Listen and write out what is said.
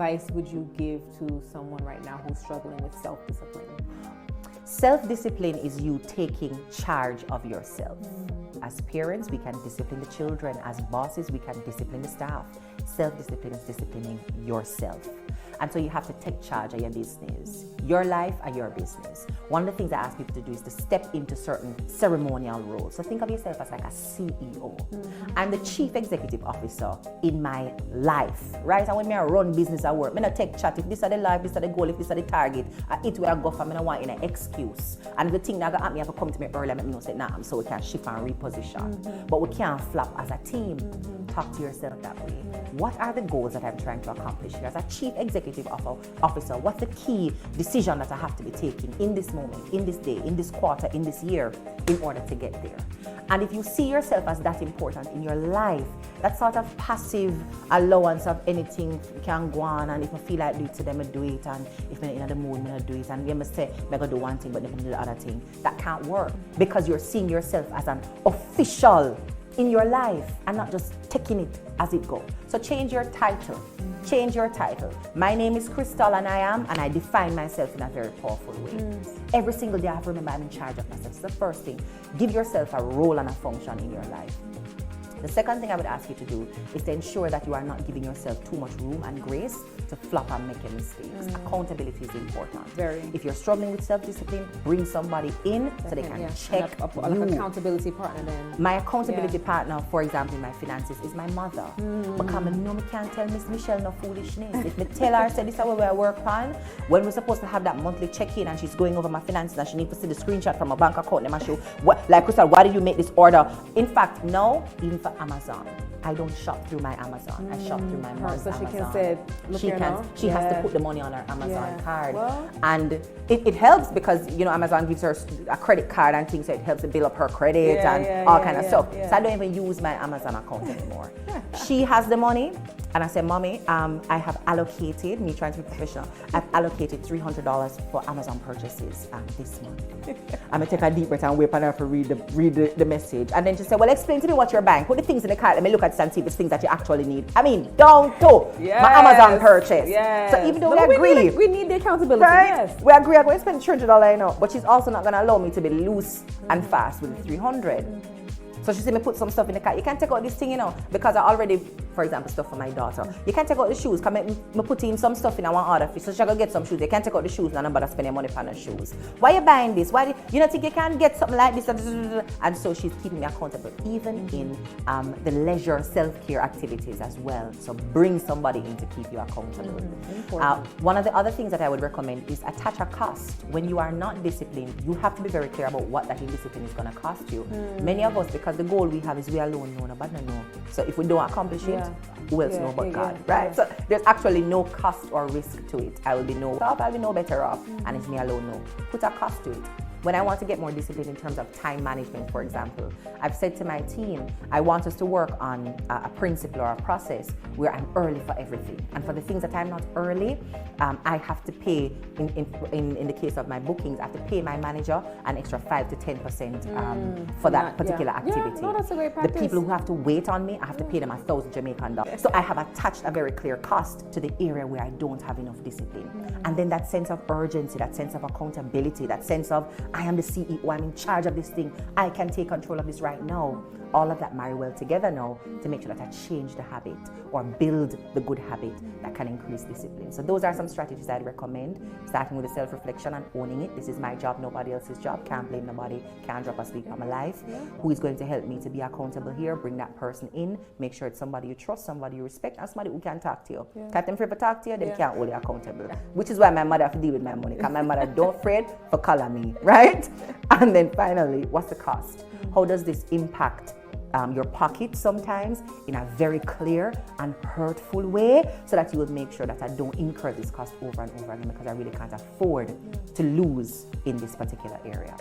advice would you give to someone right now who's struggling with self-discipline? Self-discipline is you taking charge of yourself. As parents, we can discipline the children. As bosses, we can discipline the staff. Self-discipline is disciplining yourself. And so you have to take charge of your business, your life and your business. One of the things I ask people to do is to step into certain ceremonial roles. So think of yourself as like a CEO. I'm the chief executive officer in my life, right? And when I run business at work, I don't take chat. If this is the life, this is the goal, if this is the target, it where I go from, I don't want an excuse. And the thing that got at me, I have to come to me early and let me know, say, nah, so we can shift and reposition. But we can't flop as a team. Talk to yourself that way. What are the goals that I'm trying to accomplish here? As a chief executive officer, what's the key decision that I have to be taking in this moment, in this day, in this quarter, in this year, in order to get there? And if you see yourself as that important in your life, that sort of passive allowance of anything can go on, and if I feel like do it to them, I do it, and if I'm in the mood, I do it, and you must say, I'm going to do one thing, but then do the other thing. That can't work, because you're seeing yourself as an official in your life and not just taking it as it goes. So change your title. Change your title. My name is Krystal, and I define myself in a very powerful way. Every single day I have to remember I'm in charge of myself. It's the first thing. Give yourself a role and a function in your life. The second thing I would ask you to do is to ensure that you are not giving yourself too much room and grace to flop and make mistakes. Accountability is important. Very. If you're struggling with self-discipline, bring somebody in so they can check you. Like an accountability partner then. My accountability partner, for example, in my finances, is my mother. Because I know I can't tell Miss Michelle no foolishness. If I tell her, say this is what I work on, when we're supposed to have that monthly check-in and she's going over my finances and she needs to see the screenshot from my bank account and I show, like Krystal, why did you make this order? In fact, no, even for Amazon, I don't shop through my Amazon. I shop through my mom's so she Amazon. can say, look here now. She has to put the money on her Amazon card. Well, and it helps because, you know, Amazon gives her a credit card and things, so it helps to build up her credit and all kind of stuff. So I don't even use my Amazon account anymore. She has the money, and I said, Mommy, I have allocated, me trying to be professional, I've allocated $300 for Amazon purchases this month. I'm gonna take a deep breath and wait for her to read the message. And then she said, well, explain to me what you're buying. Put the things in the cart. Let me look at it and see if it's things that you actually need. I mean, down to my Amazon purchase. So even though we agree. We need the accountability, right? We agree I'm going to spend $300, you know, but she's also not going to allow me to be loose and fast with the $300. So she said, me put some stuff in the cart. You can't take out this thing, you know, because I already, for example, stuff for my daughter. You can't take out the shoes, because I put in some stuff in I want order. So she's going to get some shoes. You can't take out the shoes, and I'm about to spend your money on the shoes. Why are you buying this? Why do you not think you can get something like this? And so she's keeping me accountable, even in the leisure self-care activities as well. So bring somebody in to keep you accountable. One of the other things that I would recommend is attach a cost. When you are not disciplined, you have to be very clear about what that indiscipline is going to cost you. Many of us, because the goal we have is we alone know, nobody know. So if we don't accomplish it, who else know but God, right? So there's actually no cost or risk to it. I will be no better off, and it's me alone know. Put a cost to it. When I want to get more disciplined in terms of time management, for example, I've said to my team, I want us to work on a principle or a process where I'm early for everything. And for the things that I'm not early, I have to pay, in the case of my bookings, I have to pay my manager an extra 5 to 10% for that particular activity. Yeah, no, that's a great practice. The people who have to wait on me, I have to pay them $1,000 Jamaican dollars. So I have attached a very clear cost to the area where I don't have enough discipline. And then that sense of urgency, that sense of accountability, that sense of I am the CEO, I'm in charge of this thing, I can take control of this right now. All of that marry well together now to make sure that I change the habit or build the good habit that can increase discipline. So those are some strategies I'd recommend, starting with the self-reflection and owning it. This is my job, nobody else's job. Can't blame nobody, can't drop asleep on my life. Who is going to help me to be accountable here? Bring that person in, make sure it's somebody you trust, somebody you respect, and somebody who can talk to you. Can't them forever talk to you, they can't hold you accountable. Which is why my mother have to deal with my money, because my mother don't afraid for color me, right? And then finally, what's the cost? How does this impact your pocket sometimes in a very clear and hurtful way, so that you will make sure that I don't incur this cost over and over again, because I really can't afford to lose in this particular area.